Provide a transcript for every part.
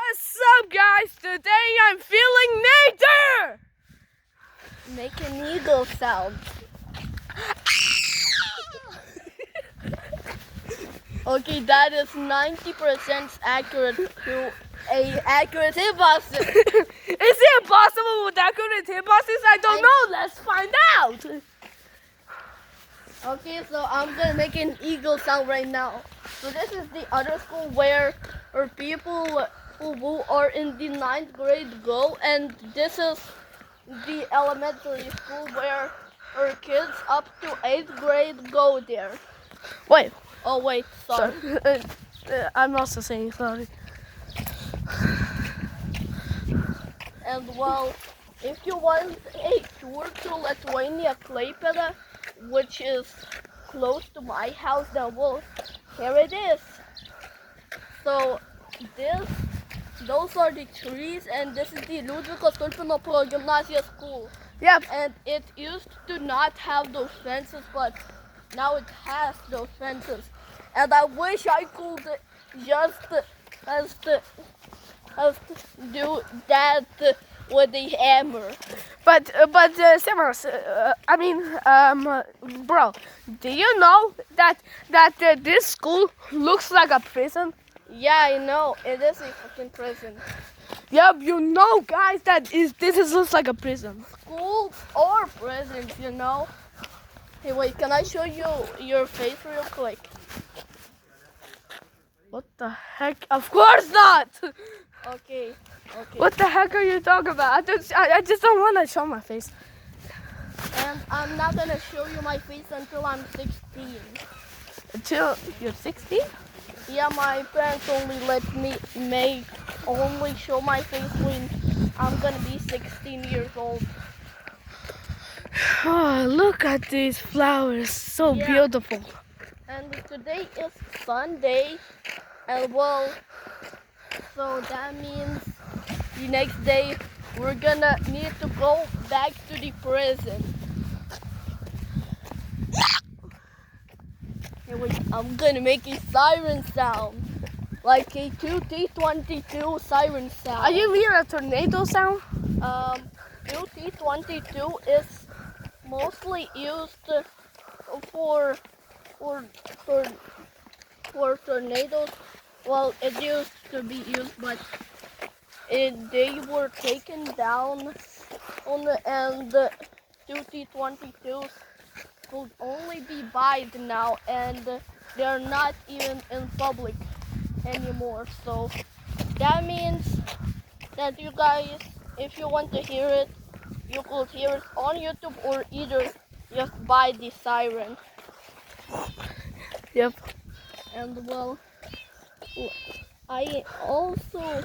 What's up, guys? Today I'm feeling nature! Make an eagle sound. Okay, that is 90% accurate to a accurate hitbox. Is it possible with accurate hitboxes? I don't know. Let's find out. Okay, so I'm gonna make an eagle sound right now. So this is the other school where people who are in the 9th grade go, and this is the elementary school where our kids up to 8th grade go there. Wait. Oh wait, sorry. I'm also saying sorry. And well, if you want a tour to Lithuania, Klaipėda, which is close to my house, then well, here it is. So those are the trees, and this is the Liudviko Stulpino Progymnasija school. Yep. And it used to not have those fences, but now it has those fences. And I wish I could just do that with a hammer. But Simmers, bro, do you know that this school looks like a prison? Yeah, I know. It is a fucking prison. Yep, you know, guys, this looks like a prison. Schools or prisons, you know. Hey, wait, can I show you your face real quick? What the heck? Of course not! Okay. What the heck are you talking about? I just don't want to show my face. And I'm not gonna show you my face until I'm 16. Until you're 16? Yeah, my parents only let me only show my face when I'm gonna be 16 years old. Oh, look at these flowers, so beautiful. And today is Sunday, and well, so that means the next day we're gonna need to go back to the prison. Hey, wait, I'm gonna make a siren sound, like a 2T22 siren sound. Are you hearing a tornado sound? 2T22 is mostly used for tornadoes. Well, it used to be used, but they were taken down and the 2T22s could only be bought now, and they're not even in public anymore. So that means that you guys, if you want to hear it, you could hear it on YouTube, or either just buy the siren. Yep. And well, I also,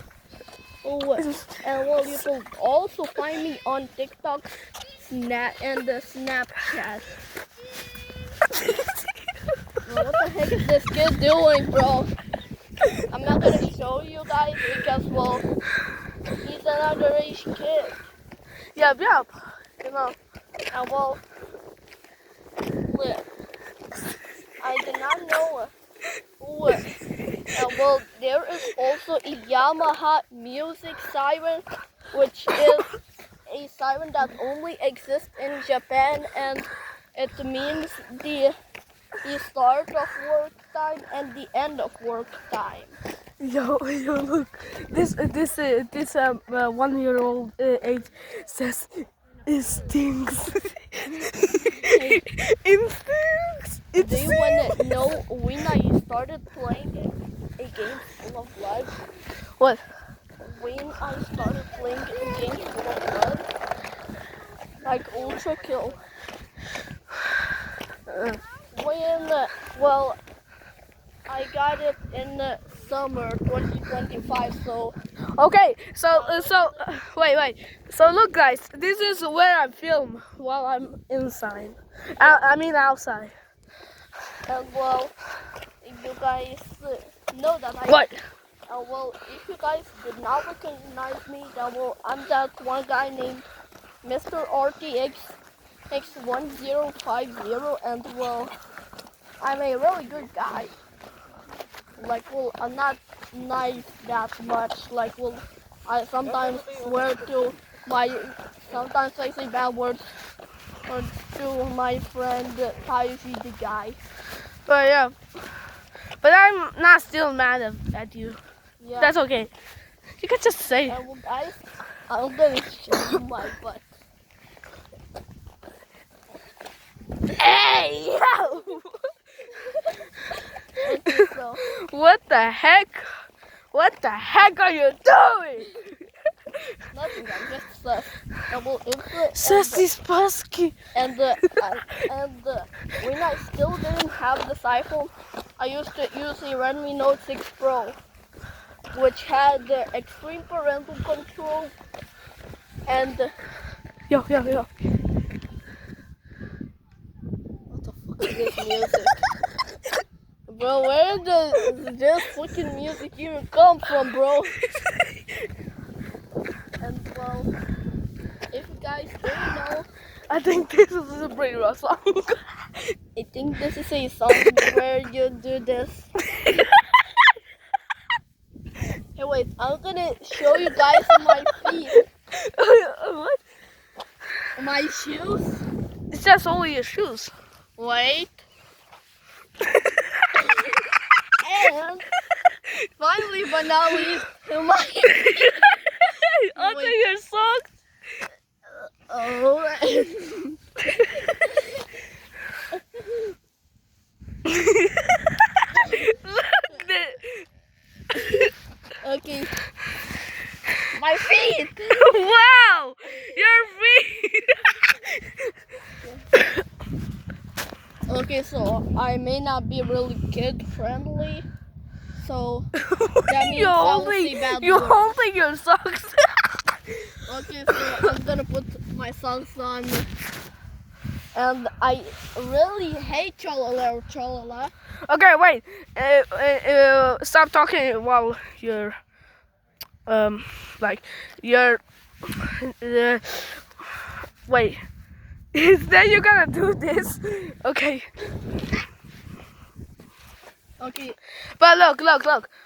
and well, you can also find me on TikTok, and Snapchat. Bro, what the heck is this kid doing, bro? I'm not gonna show you guys because, well, he's an underage kid. Yep. You know. And well, I did not know. Well, there is also a Yamaha music siren, which is a siren that only exists in Japan, and it means the start of work time and the end of work time. Yo, look. This 1-year-old age says it stinks. It stinks. Do you want to know when I started playing a game full of blood? What? When I started playing a game full of blood, like Ultra Kill. Well, I got it in the summer 2025. So Okay, wait. So look, guys, this is where I film while I'm inside. Outside. and well, if you guys know that What? Well, if you guys did not recognize me, then well, I'm that one guy named Mr. RTX X1050, and well, I'm a really good guy. like, well, I'm not nice that much. Like, well, I sometimes swear to sometimes I say bad words or to my friend Taiji the guy. But yeah, but I'm not still mad at you. Yeah. That's okay. You can just say. And well, guys, I'm gonna show you my butt. Hey! Okay, so What the heck? What the heck are you doing? nothing. I'm just double input Sassy Spusky. and when I still didn't have this iPhone, I used to use a Redmi Note 6 Pro, which had the extreme parental control and Yo. what the fuck is this music? Bro, where does this fucking music even come from, bro? And well, if you guys didn't know, I think this is a pretty rough song. I think this is a song where you do this. Hey, wait, I'm gonna show you guys my feet. What? My shoes. It's just only your shoes. Wait. And finally, but not least, my Under Wait. your socks. oh. Okay. My feet. Wow! Your feet! Okay, so I may not be really kid friendly. So that means You're I will say holding, bad you're words. holding your socks. Okay, so I'm gonna put my socks on. And I really hate chalala. Okay, wait. Stop talking while you're like you're wait. Is that you're gonna do this? Okay. Okay, But look.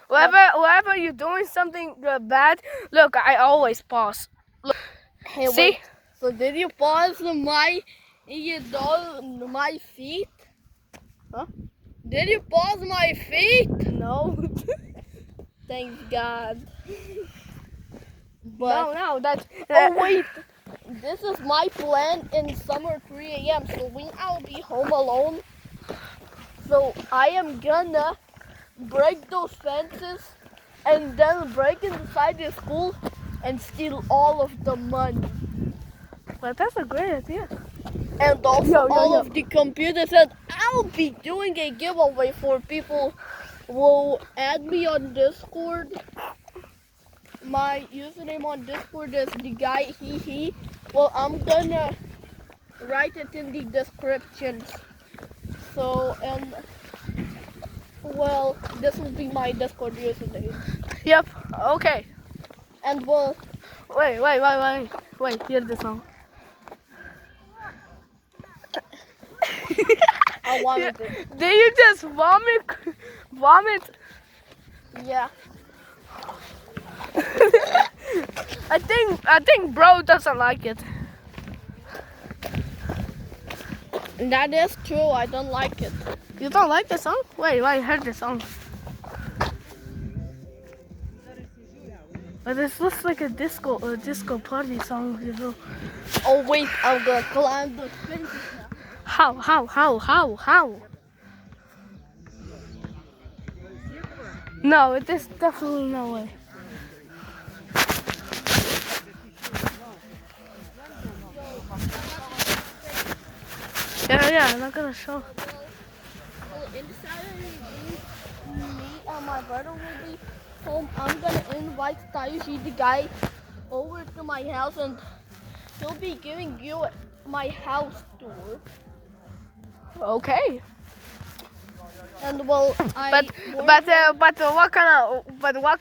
Whenever you're doing something bad, look, I always pause. Look, hey, see? wait. So did you pause my feet? Huh? Did you pause my feet? No. Thank God. But No, that's. oh wait, this is my plan in summer 3 a.m. So when I'll be home alone, so I am gonna break those fences and then break inside the school and steal all of the money. But that's a great idea. And also Yo. all of the computers, and I'll be doing a giveaway for people who will add me on Discord. My username on Discord is the guy he. Well, I'm gonna write it in the description. So, and well, this will be my Discord username. Yep. Okay. And well, Wait. Hear this song. I wanted it. Did you just vomit? Yeah. I think bro doesn't like it. That is true. I don't like it. You don't like the song? Wait, I heard the song. But this looks like a disco party song, you know. Oh wait, I'm gonna climb the fence now. How? No, it is definitely no way. Yeah, I'm not gonna show. Well, inside me and my brother will be home. I'm gonna invite Taiji the guy over to my house, and he'll be giving you my house tour. Okay. And well, But what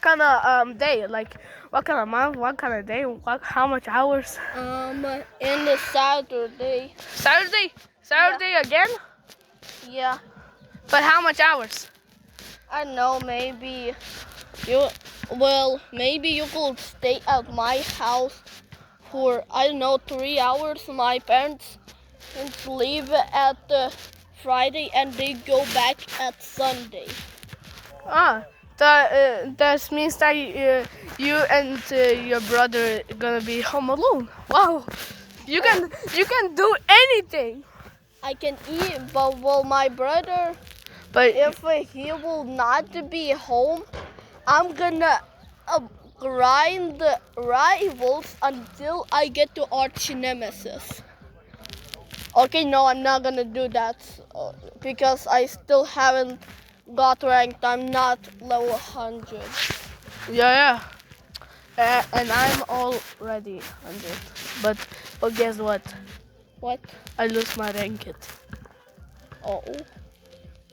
kind of day? Like what kind of month? What kind of day? How much hours? in the Saturday. Saturday again? Yeah. But how much hours? I know, maybe maybe you could stay at my house for, I don't know, 3 hours. My parents leave at Friday and they go back at Sunday. That means that you and your brother are gonna be home alone. Wow, you can do anything. I can eat, but my brother, But if he will not be home, I'm gonna grind rivals until I get to arch nemesis. Okay, no, I'm not gonna do that because I still haven't got ranked. I'm not level 100. yeah. And I'm already 100. But guess what? What? I lose my rank. Oh,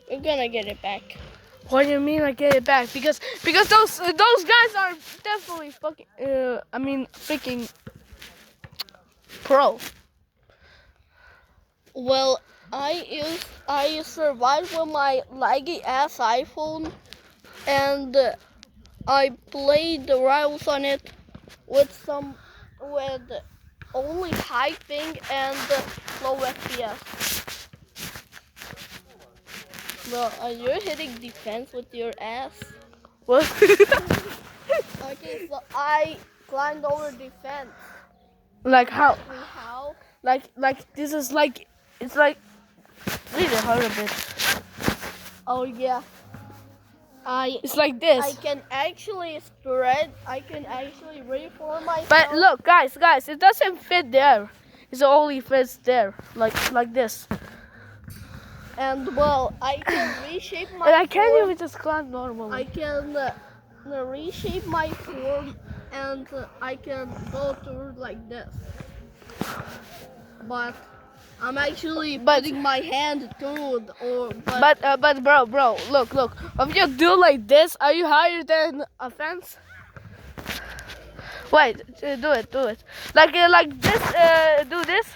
you're gonna get it back. What do you mean I get it back? Because those guys are definitely fucking. Freaking pro. Well, I survived with my laggy ass iPhone, and I played the rivals on it with only high ping and low FPS. Well, you're hitting defense with your ass. What? Okay, so I climbed over defense. Like how? How? Like this is like it's like really hard a bit. Oh yeah. It's like this. I can actually spread. I can actually reform myself. But look, guys, it doesn't fit there. It only fits there, like this. And well, I can reshape my. And I can't form. even just climb normally. I can reshape my form, and I can go through like this. But I'm actually putting my hand through, But bro, look. If you do like this, are you higher than a fence? Wait, do it. Like this, do this.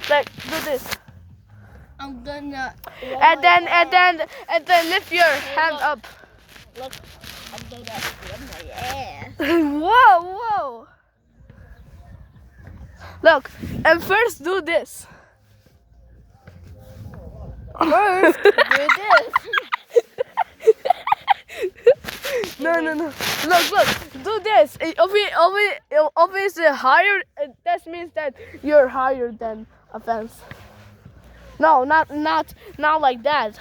Like do this. I'm gonna. And then lift your hand up. Look, I'm gonna rub my ass. Whoa. Look, and first do this. First, do this. No. Look, do this. Obviously higher. That means that you're higher than a fence. No, not like that.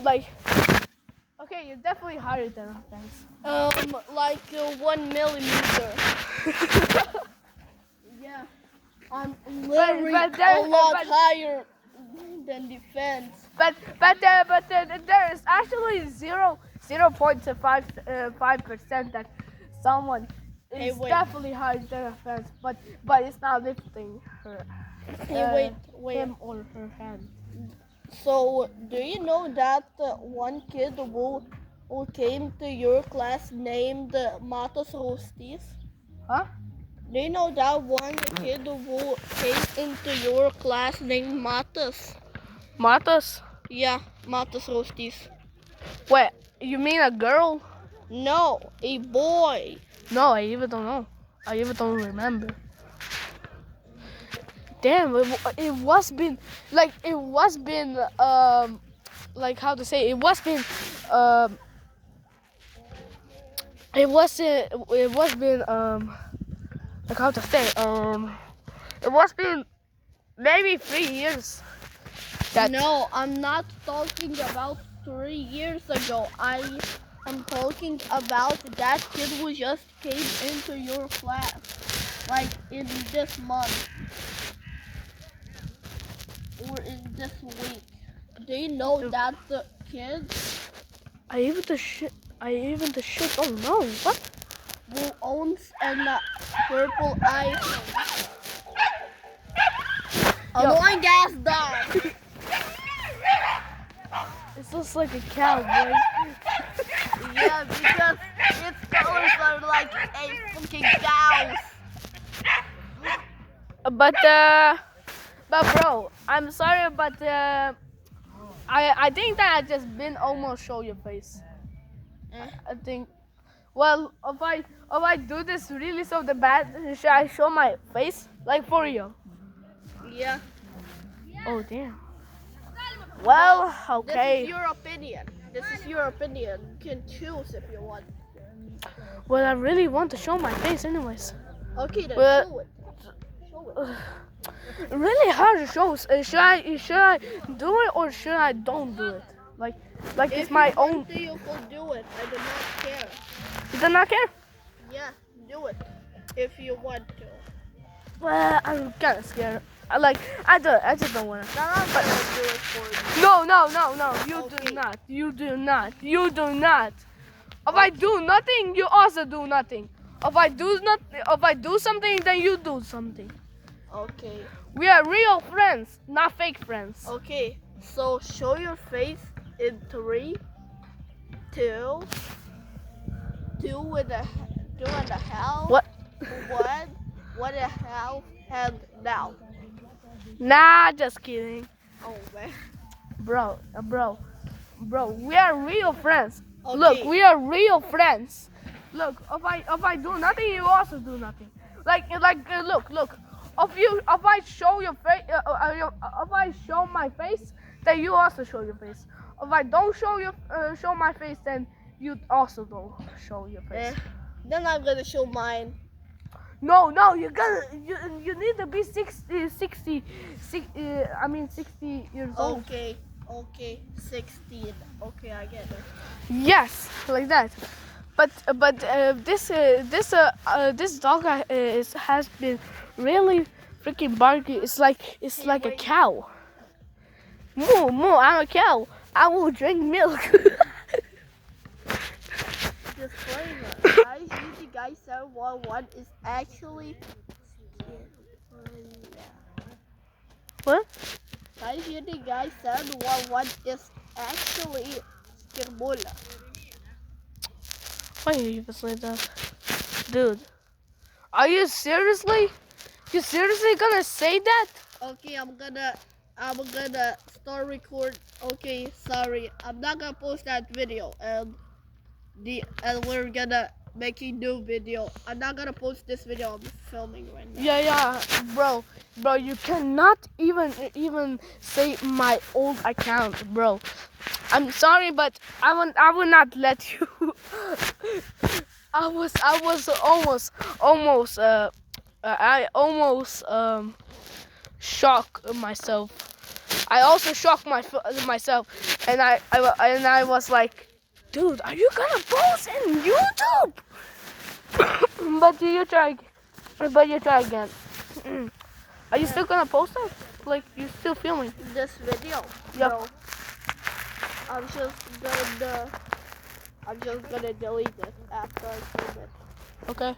Like, okay, you're definitely higher than a fence. Like 1 millimeter. Yeah, I'm literally a lot higher than defense. But there is actually 0.5% that someone is definitely higher than a fence, but it's not lifting her. Wait. Him or her hand. So, do you know that one kid who came to your class named Matos Rostis? Huh? Do you know that one kid who came into your class named Matos? Matos? Yeah, Matos Rostis. Wait, you mean a girl? No, a boy. No, I even don't know. I even don't remember. Damn, it was been like how to say, it was been like how to say, it was been maybe 3 years. No, I'm not talking about 3 years ago. I am talking about that kid who just came into your class, like in this month or in this week. Do you know that the kid I even the shit don't know. What? who owns a purple iPhone? Annoying ass dog. It looks like a cowboy. Yeah, because its colors are like a fucking cow. But bro, I'm sorry, but I think that I just been almost show your face. I think. Well, if I do this really so the bad, should I show my face like for real? Yeah. Oh damn. Well, This okay. is your opinion. This is your opinion. You can choose if you want. Well, I really want to show my face, anyways. Okay, then Well, show it. Show it. really hard to show. Should I do it or should I don't do it? Like it's my If you own. want to, you can do it. I do not care. You do not care? Yeah, do it. If you want to. Well, I'm kind of scared. I just don't wanna. Now I'm gonna do it for you. No. You Okay. do not. You do not. You do not. If I do nothing, you also do nothing. If I do something, then you do something. Okay. We are real friends, not fake friends. Okay. So show your face in 3, 2, 2 and a half. What? 1 and a half, and now. Nah, just kidding. Oh man. Bro, we are real friends. Okay. Look, we are real friends. Look, if I do nothing, you also do nothing. Look. If I show your face, if I show my face, then you also show your face. If I don't show my face, then you also don't show your face. Then I'm gonna show mine. No, you need to be 60 years old. Okay, 16. Okay, I get it. Yes, like that. But this dog has been really freaking barky. It's like a wait. cow. Moo, I'm a cow. I will drink milk. Disclaimer. Guys, the guy 711 is actually What? guys, the guy 711 is actually Skirbola. Why are you say that, dude? Are you seriously? You seriously gonna say that? Okay, I'm gonna start record. Okay, sorry, I'm not gonna post that video, and we're gonna make a new video. I'm not gonna post this video. I'm filming right now. Yeah, bro, you cannot even say my old account, bro. I'm sorry, but I will not let you. I was almost shocked myself. I also shocked myself, and I was like, dude, are you gonna post in YouTube? But you try again. Are you still gonna post it? Like, you still filming? This video. Yep. No, I'm just gonna delete it after I film it. Okay.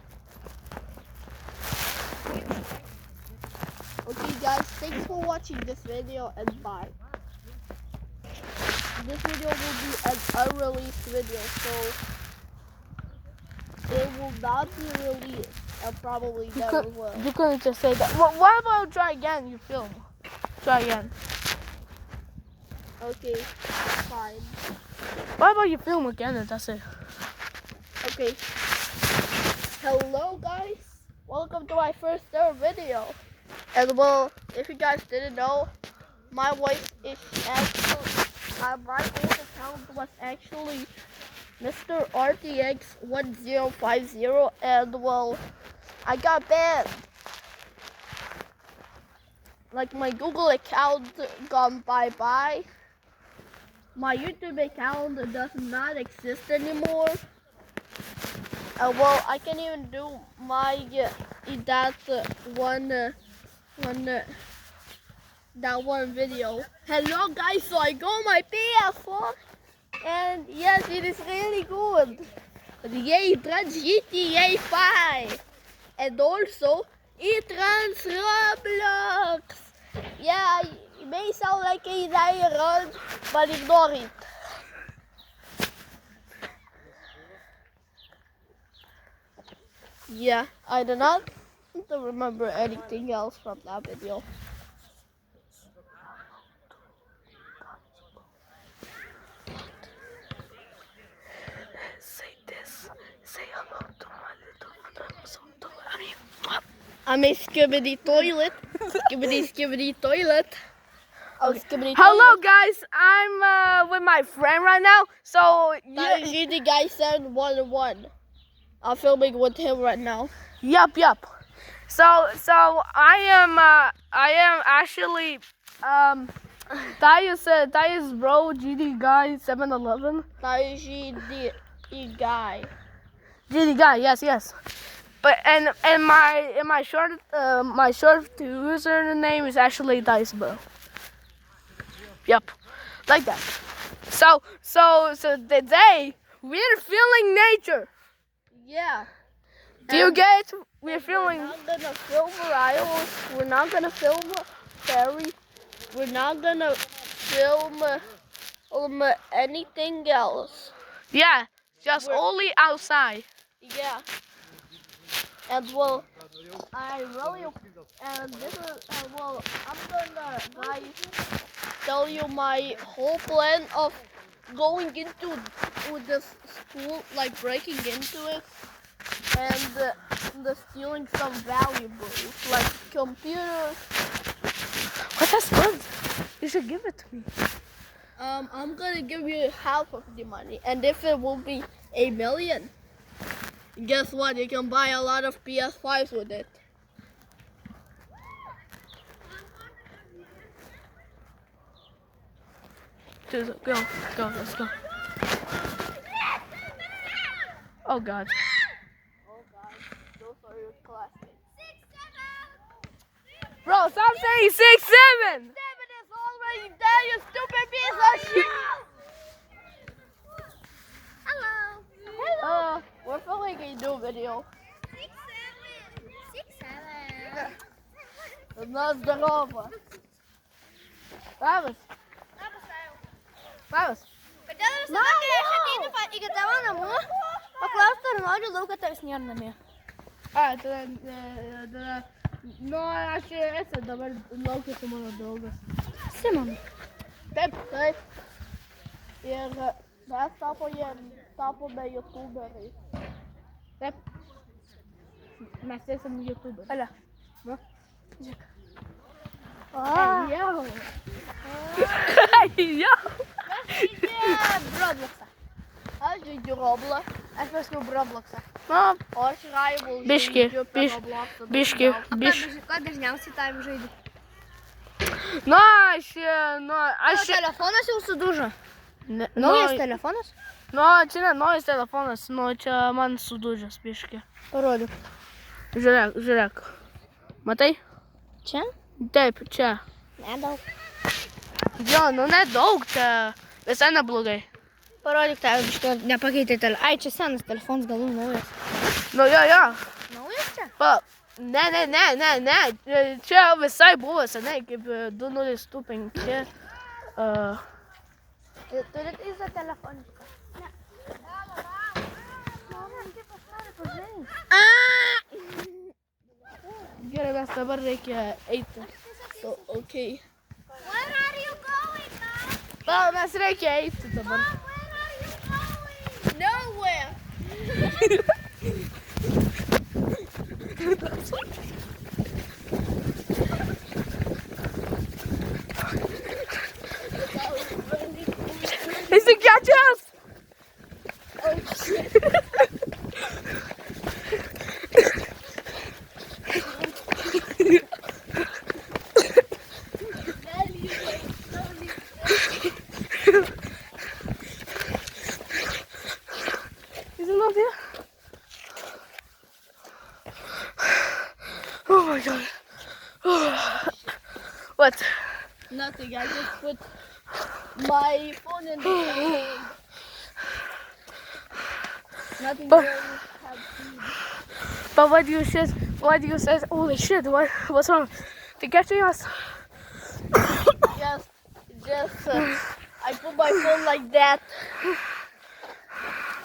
Okay, guys, thanks for watching this video, and bye. This video will be an unreleased video, so it will not be released, and probably never will. You couldn't just say that. Well, what about try again? You film. Try again. Okay, fine. What about you film again and that's it? Okay. Hello, guys. Welcome to my first ever video. And well, if you guys didn't know, my voice is actually, my old account was actually Mr. RTX 1050, and well, I got banned. Like, my Google account gone bye-bye. My YouTube account does not exist anymore. Well, I can't even do my that one video. Hello guys, so I got my PS4, and yes, it is really good. It runs GTA 5, and also it runs Roblox. Yeah, it may sound like a 9-year-old, but ignore it. Yeah, I do not remember anything else from that video. I'm a skibbity toilet. Skibbity toilet. Okay. Hello guys, I'm with my friend right now. So You the guy said 1-1. I'm filming with him right now. Yup. So I am actually that is bro GD guy 711. That is GD guy. GD guy, yes. But and my short username is actually Dice Bro. Yup, like that. So today we're feeling nature. Yeah. Do you get it? We're feeling. We're not gonna film rivals. We're not gonna film fairy. We're not gonna film anything else. Yeah, just only outside. Yeah. And well, I really and this is well, I'm gonna guys tell you my whole plan of going into this school, like breaking into it, and the stealing some valuables like computers. What that's good? You should give it to me. I'm gonna give you half of the money, and if it will be 1 million, guess what? You can buy a lot of PS5s with it. Go, let's go. Oh God. Oh God, those are your classmates. 6, 7. Bro, stop saying 6, 7. 7 is already there, you stupid piece of shit. Hello. We're filming a new video. 6, 7. That's the over. Vamos. Kodėl visą vakarą aš ateinu iki tavo namų, paklausti, ar nori lauką tarsnėr namie. No, aš esu dabar laukia su mano draugas. Simonu. Taip. Ir mes tapome youtuberiais. Taip. Mes esam youtuberiai. Alia. Va. Žiūrėk. Jau. Robloxą. Aš žaidžiu Roblox. Aš paskui Robloxą. No, O aš Raivul Biški, žaidžiu per Robloxą. biški. Ką dažniausiai tam žaidži? No, aš... Telefonas jau sudužo. Ne, Naujas telefonas? No, čia ne naujas telefonas, no, čia man sudužęs biški. Parodyk. Žiūrėk. Matai? Čia? Taip, čia. Nedaug. Jo, nu nedaug, čia visai neblogai. Parodyk tau, biškai nepakeitė telefoną. Ai, čia senas telefonas, galų naujas. Nu, jo. Naujas čia? Ne. Čia visai buvo senai, kaip 2025. Turit įzą telefonišką? Ne. Gerai, mes dabar reikia eiti. So, okay. Where are you going, Mom? Gal mes reikia eiti dabar. Where are you going? Nowhere. He's gonna catch us! Is it not there? Oh my God. What? Nothing, I just put my phone in the hand. Nothing But- really have speed. But what you said, holy shit, what's wrong? They catching us? Just I put my phone like that.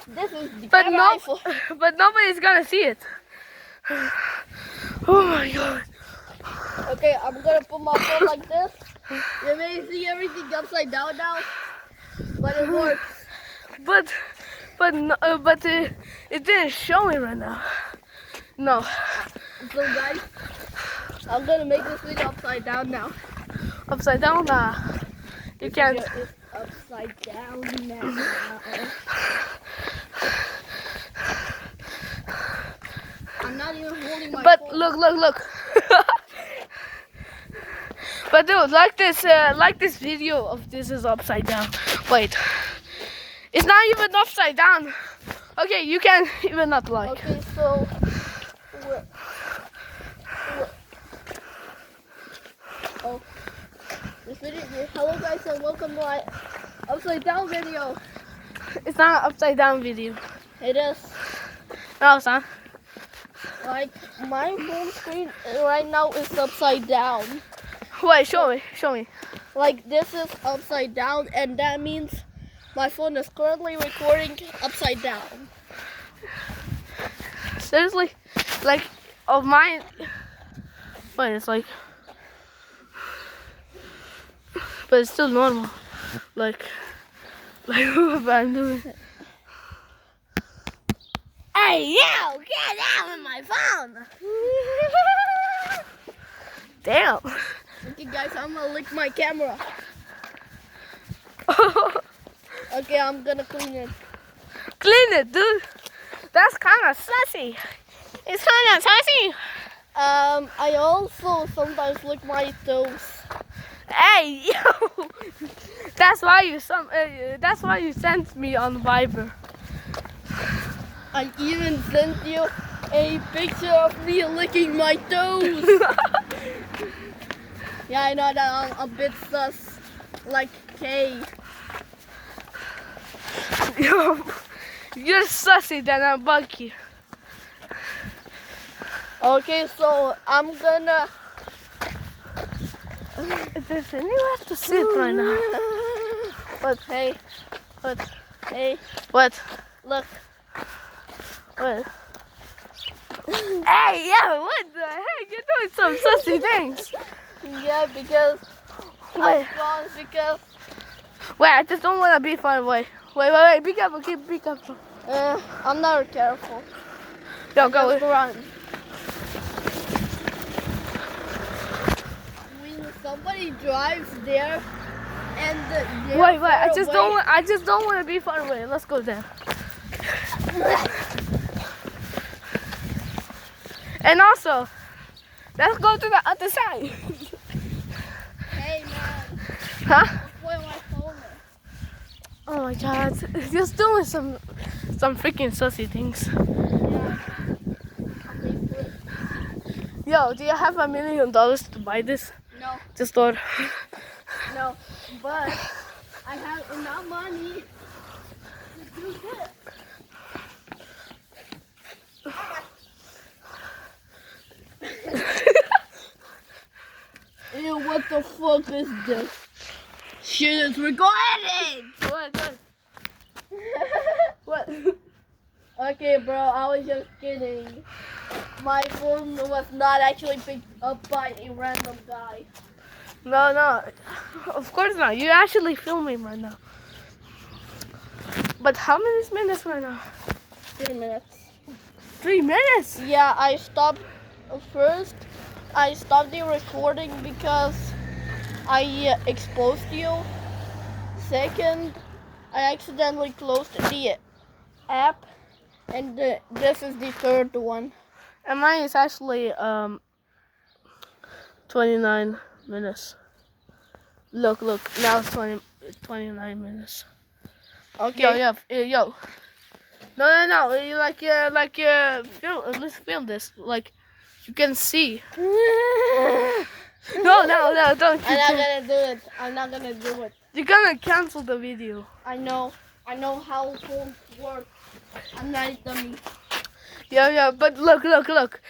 This is the But camera iPhone. but nobody's gonna see it. Oh my God. Okay, I'm gonna put my phone like this. You may see everything upside down now, but it works. But it didn't show me right now. No. So guys, I'm gonna make this video upside down now. Upside down? Nah. You can't. Video is upside down now. I'm not even holding my But phone. look. But dude, like this video of this is upside down. Wait. It's not even upside down. Okay, you can even not like. Okay, so oh, this video. Hello guys, and welcome to my upside down video. It's not an upside down video. It is No, it's not. like my phone screen right now is upside down. Wait, show me. Like this is upside down, and that means my phone is currently recording upside down. Seriously? Like, of mine. Wait, it's like. But it's still normal. Like what I'm doing. Hey, yo, get out of my phone! Damn. Okay guys, I'm gonna lick my camera. Okay, I'm gonna clean it. Clean it, dude. That's kind of sassy. It's kind of sassy. I also sometimes lick my toes. Hey, yo. That's why you sent me on Viber. I even sent you a picture of me licking my toes. Yeah, I know that I'm a bit sus, like Kay. Yo, you're sussy than a Bucky. Okay, so I'm gonna. There's anywhere to sit right now. But hey, hey, What? look. What? Hey, yo, what the heck? You're doing some sussy things. Yeah, because Wait. Wait, I just don't want to be far away. Wait, be careful, be careful. I'm not careful. Yo, go. Just run. When somebody drives there and they're Wait, far I just away, don't want to be far away. Let's go there. And also, let's go to the other side. Hey man, Huh? where my phone is. Oh my god, just doing some freaking sussy things. Yeah. Yo, do you have $1 million to buy this? No, Just thought. no, but I have enough money to do this. Ew, what the fuck is this? Shit is recording! What? Okay, bro, I was just kidding. My phone was not actually picked up by a random guy. No, of course not. You're actually filming right now. But how many minutes right now? 3 minutes. 3 minutes? Yeah, I stopped first. I stopped the recording because I exposed you. Second, I accidentally closed the app. And this is the third one. And mine is actually 29 minutes. Look, now it's 29 minutes. Okay. Yo. No. Let's film this. Like, you can see. No, don't. I'm not gonna do it. You're gonna cancel the video. I know how phones work. I'm not a dummy. Yeah, but look. Look,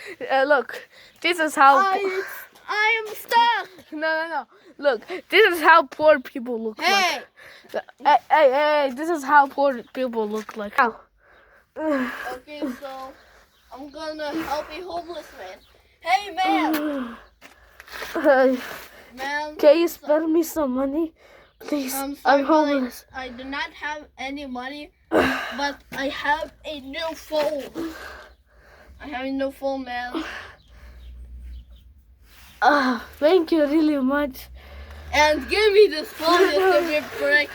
this is how. I am stuck. No. Look, this is how poor people look Hey. like. Hey, this is how poor people look like. Ow. Okay, so I'm gonna help a homeless man. Hey, man. Man. Can you spare me some money? Please, I'm I'm sorry, homeless. I do not have any money, but I have a new phone. I have a new phone, man. Thank you really much. And give me this phone, you stupid prick.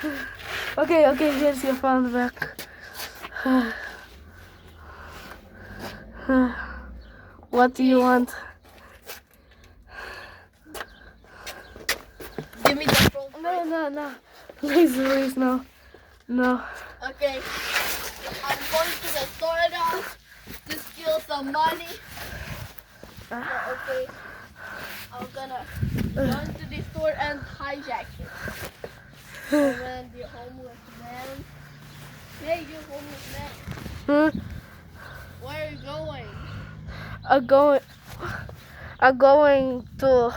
Okay, here's your phone back. What do you want? Give me the phone. No. Please, no. Okay. I'm going to the store now to steal some money. Okay. I'm gonna go to the store and hijack it. And then the homeless man. Hey, you homeless man. Where are you going? I'm going to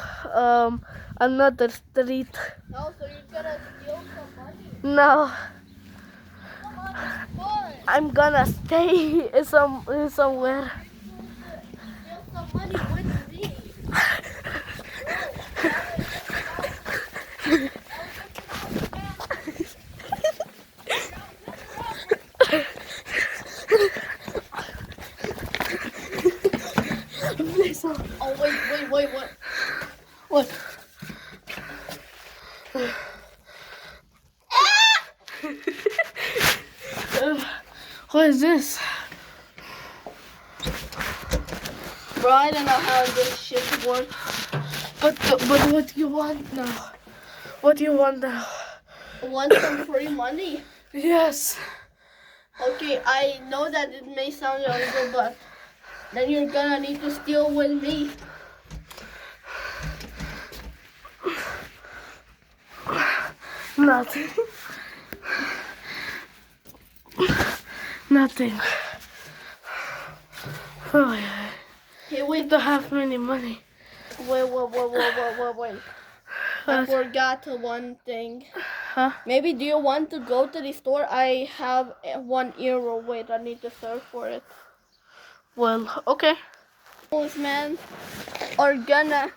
another street. Oh, so you're gonna steal some money? No, Come on, it's fun. I'm gonna stay somewhere. Steal some money with me. Please, Oh, wait, what? what? What is this? Bro, I don't know how this shit works. But what do you want now? What do you want now? Want some free money? Yes. Okay, I know that it may sound illegal, but then you're gonna need to steal with me. Nothing. Nothing. Oh, yeah. Okay, We wait, don't have any money. wait. I forgot one thing. Huh? Maybe do you want to go to the store? I have €1. Wait, I need to search for it. Well, okay. Postman or gonna.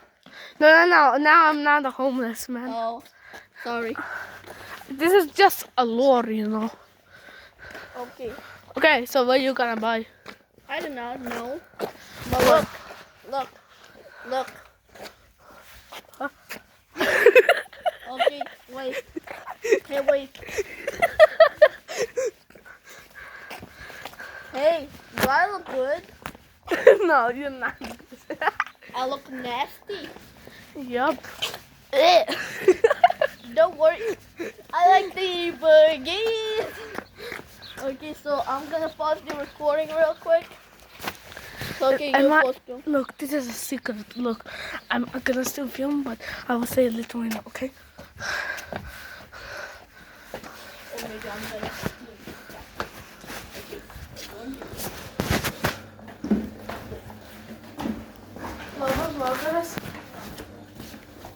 No. Now I'm not a homeless man. Oh, sorry. This is just a lure, you know. Okay. Okay, so what you gonna buy? I do not know. But look. Huh? Okay, wait. Hey, wait. Hey, do I look good? No, you're not. I look nasty. Yup. Don't worry. I like the burgers. Okay, so I'm gonna pause the recording real quick. So, okay, you post them. Look, this is a secret. Look, I'm gonna still film, but I will say a little in, okay? Oh my God, I'm gonna. Well, guys. Oh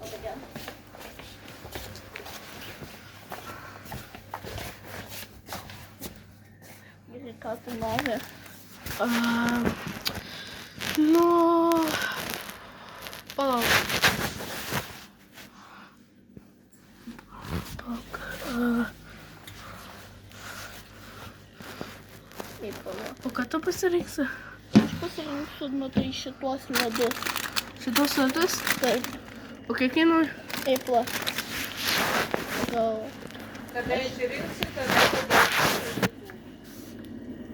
my God. You should cut them all here. No. Oh. Taip, pala. O ką tu pasirinksi? Aš pasirinksiu, matai, šitos ledus. Šitos ledus? Taip, O kiek kainuoja? taip, va. So. Kada išsirinksi, tada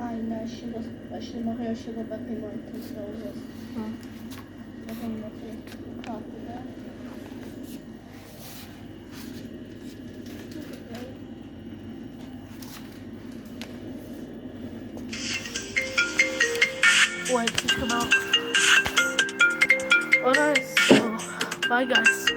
Ai, ne, šitas, aš nenorėjau šito, bet kainuoja 3 eurus. Dabar matai, ką tada. Wait, just come out. Alright, so bye guys.